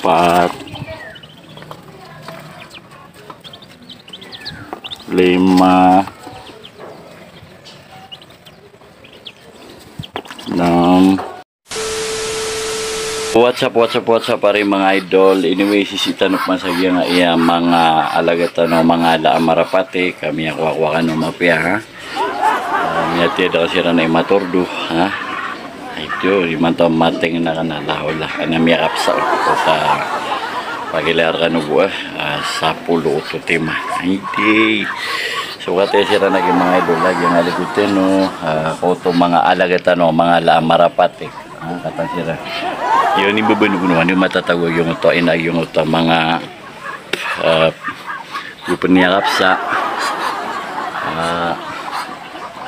4, 5, 6. What's up pare mga idol. Anyway, sisitan up masagya nga iya mga alagatan no mga laang marapate kami ako kan no mapya ha. Miyati daw sira na imatordo ha. Ito imanto mating na kanalahol kana miyakap sa pagilar kanu buah sa pulo to tema. Hindi. So kate sira na mga idol lagi nga ligutin no koto mga alagatan no mga laang marapate. Kata sira. Yun yung bubunubunuan yung matatawag yung ito ay yung ito mga gupaniyakap sa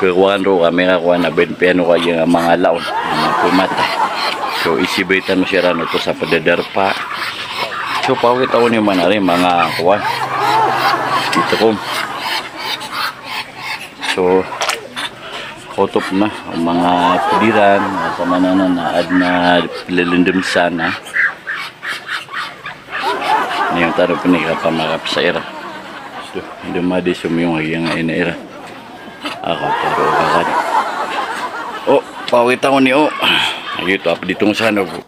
kukuhan ro kami kakuha na benpiano kayo mga laon mga pumatay. So isibitan mo siya ito sa padadarpa. So pawit ako niyo man rin mga kuha dito ko. So kotop na ang mga pudiran sa mananan na ad na pilalindom sana yung taro pinika pamakap sa era so hindi madi sumiyong haging ina era ako taro kakad pawit ako ni ito apa ditong sana po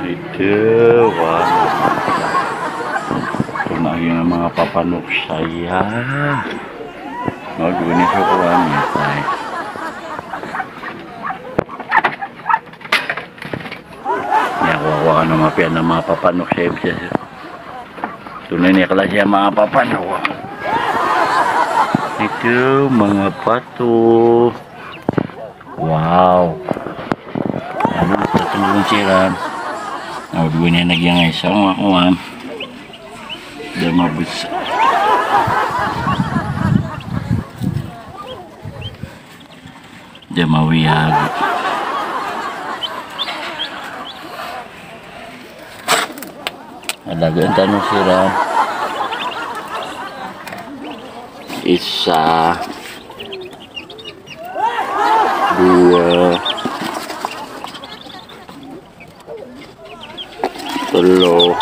ito wow ito na yung mga papanok saya maggunis ko kami tayo. Wawa na mapian ng mga papanok sa ibsa. Tunay niya klase ang mga papanok. Ito mga pato. Wow. Ano ito itong siran. Naudugin niya nagyangay sa mga kuwan. Dahil mabisa. Dahil mawiyag. Alagaan tanong sira isa 2 3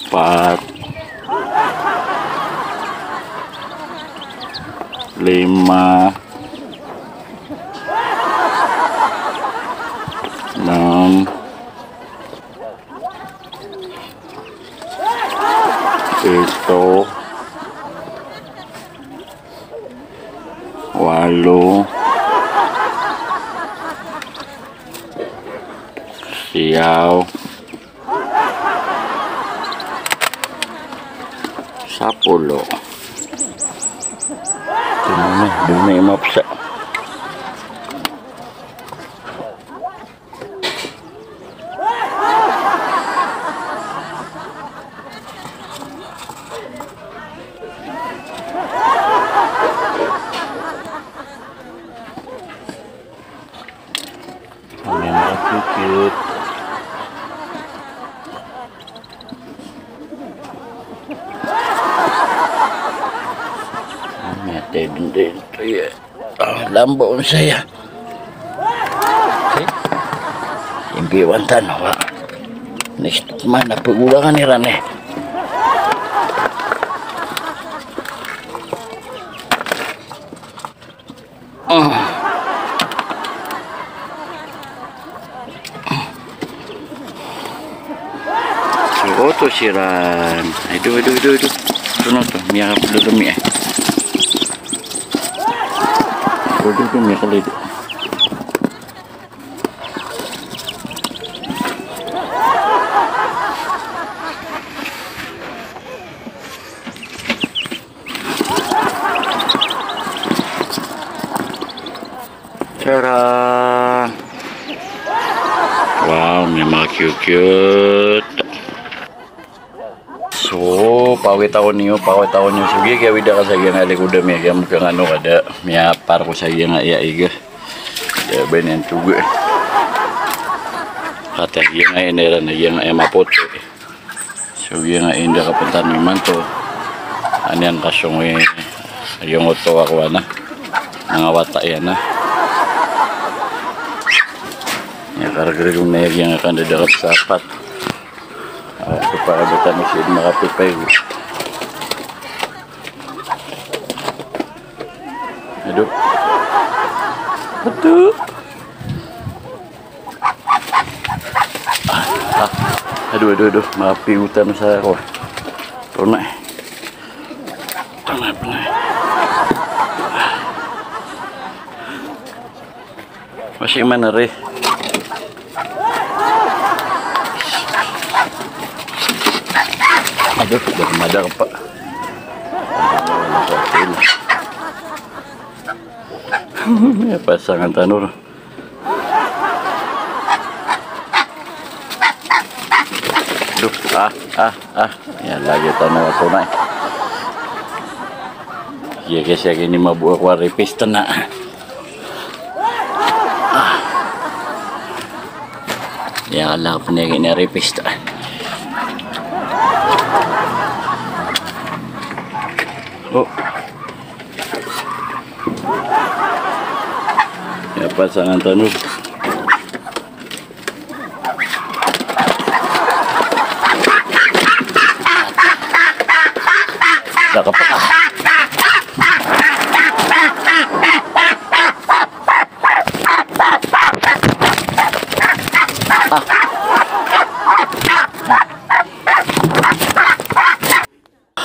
4 5 6 7 8 siyaw 10 dumay mapsa cute. Natin din ito yan. Lambaon saya. Okay. Impiwan tanong. Next man, napagulangan ni Rane. Oto siran. Aduh. Tuno to, miya ka pala dumi Aduh, miya ka lito. Tara. Wow, may mga cute. So, pawit ako niyo. Sige, gawin ka sa iya nga likuda miya. Kaya mukha ano kada. Miya para ko sa iya nga iaiga. Kaya ba niyan tugo Kata iya nga inera na iya nga mapoto. So, iya nga inda kapuntan naman to. Ano yan kasyong yung oto ako na. Nangawata yan na. karga yung naig yang akan dadarap sa apat. Ito para bata na siya makapipay. Aduh. Aduh. Aduh, mapiutan sa ako. Pernah. Masih mana re? Aduh, udah madar pak. Ya pasangan tanur. Aduh, ya lagi tanah aku naik. Ya guys, ya gini mau buat waripis tenak. Ya Allah, punya gini ripis tak. Oh, ya pasangan tanur. Tak kepak.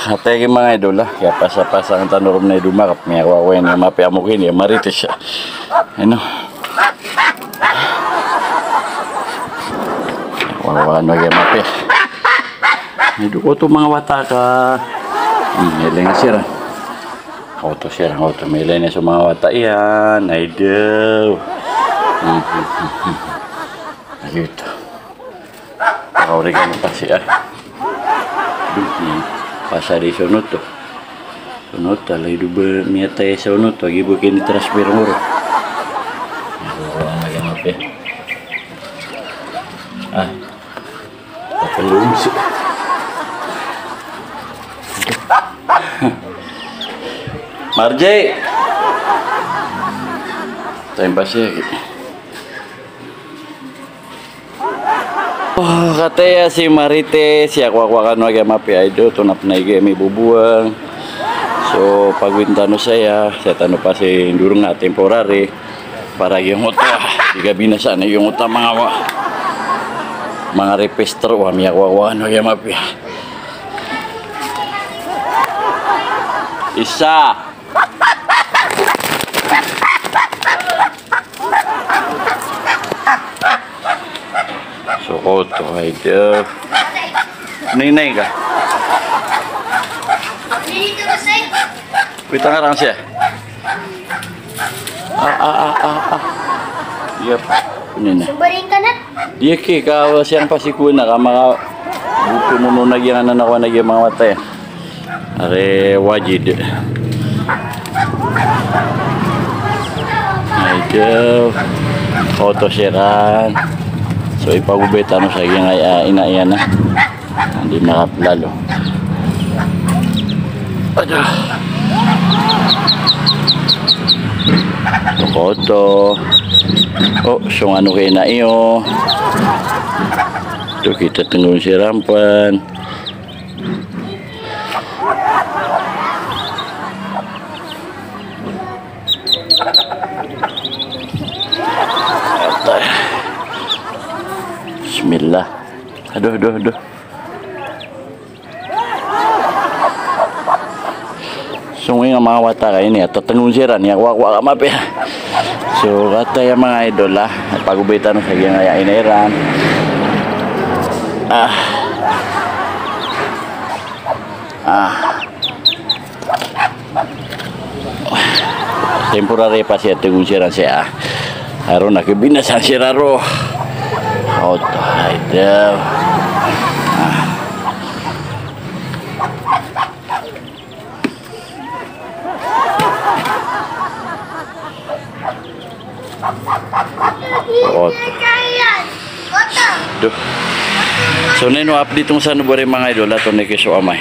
Hatay mga idol lah, kaya pasang tanurom na idumakap, may awawain na mapiamukin, ya marites siya. Ano? Awawain na kaya mapi. Hidup ko ito mga wataka. May nga sira. Auto sira, auto. May na sa mga wata yan. Idol. Ayuto. Pakawari ka mo pa siya. Pasar di sunod to. Sunod talay duba niya tayo sa sunod to. Gibukin ni transfer mo ro. Ang naganap eh. Papalung siya. Marjay. Time pass ya. Oh, katanya si Marites ya kwak-kwakan wag mapi idol tunap na may bubuang. So pagwintano saya tano pa si durung na temporary para yung uta diga binasa na yung uta mga repester wa miya kwak-kwakan wag mapi. Isa. Sokoto idol. Ninay ka. Kita ngarang siya. Yep. Ninay. Subarin ka na. Dia ke ka siyang pasikuna ka mga buko mo nagyan anak ko nagyan mga watay. Are wajid. Idol. Foto siran. So ipagubit ano sa yung inaiyan na. Hindi makaplalo. Aduh. Foto. Oh, so ano kayo na iyo. Ito kita tunggu si rampan. Bismillah. Aduh. Sungguh nga mga wataka ini atau tengunsiran ya wak mapi. So kata ya mga idol lah pagubitan sa gyang inairan. Temporary pa siya tengunsiran siya. Aron nakibinasan siya ro. Auto idol. Duh. So nino update tong sa nubore mga idol ato ni kiso amay.